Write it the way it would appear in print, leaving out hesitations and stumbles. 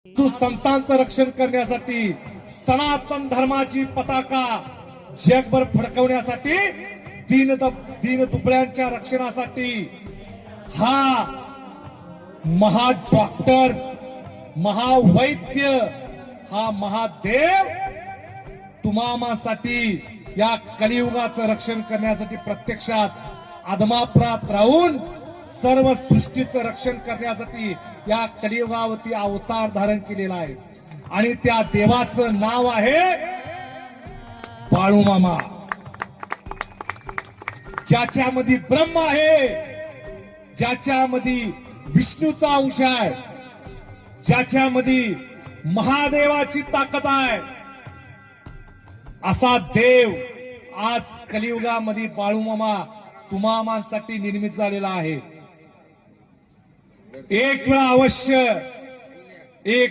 तू संतांचं रक्षण करण्यासाठी, सनातन धर्माची पताका जगभर फडकवण्यासाठी, दीन दुबळ्यांच्या रक्षणासाठी हा महाडॉक्टर, महावैद्य, हा महादेव तुम्हामासाठी या कलियुगाचं रक्षण करण्यासाठी प्रत्यक्षात आदमाप्रात राहून सर्व सृष्टीचं रक्षण करण्यासाठी या कलियुगावरती अवतार धारण केलेला आहे. आणि त्या देवाचं नाव आहे बाळूमामा. ज्याच्यामध्ये ब्रह्म आहे, ज्याच्यामध्ये विष्णूचा अंश आहे, ज्याच्यामध्ये महादेवाची ताकद आहे, असा देव आज कलियुगामध्ये बाळूमामा तुम्हा माणसाठी निर्मित झालेला आहे. एक वेळा अवश्य एक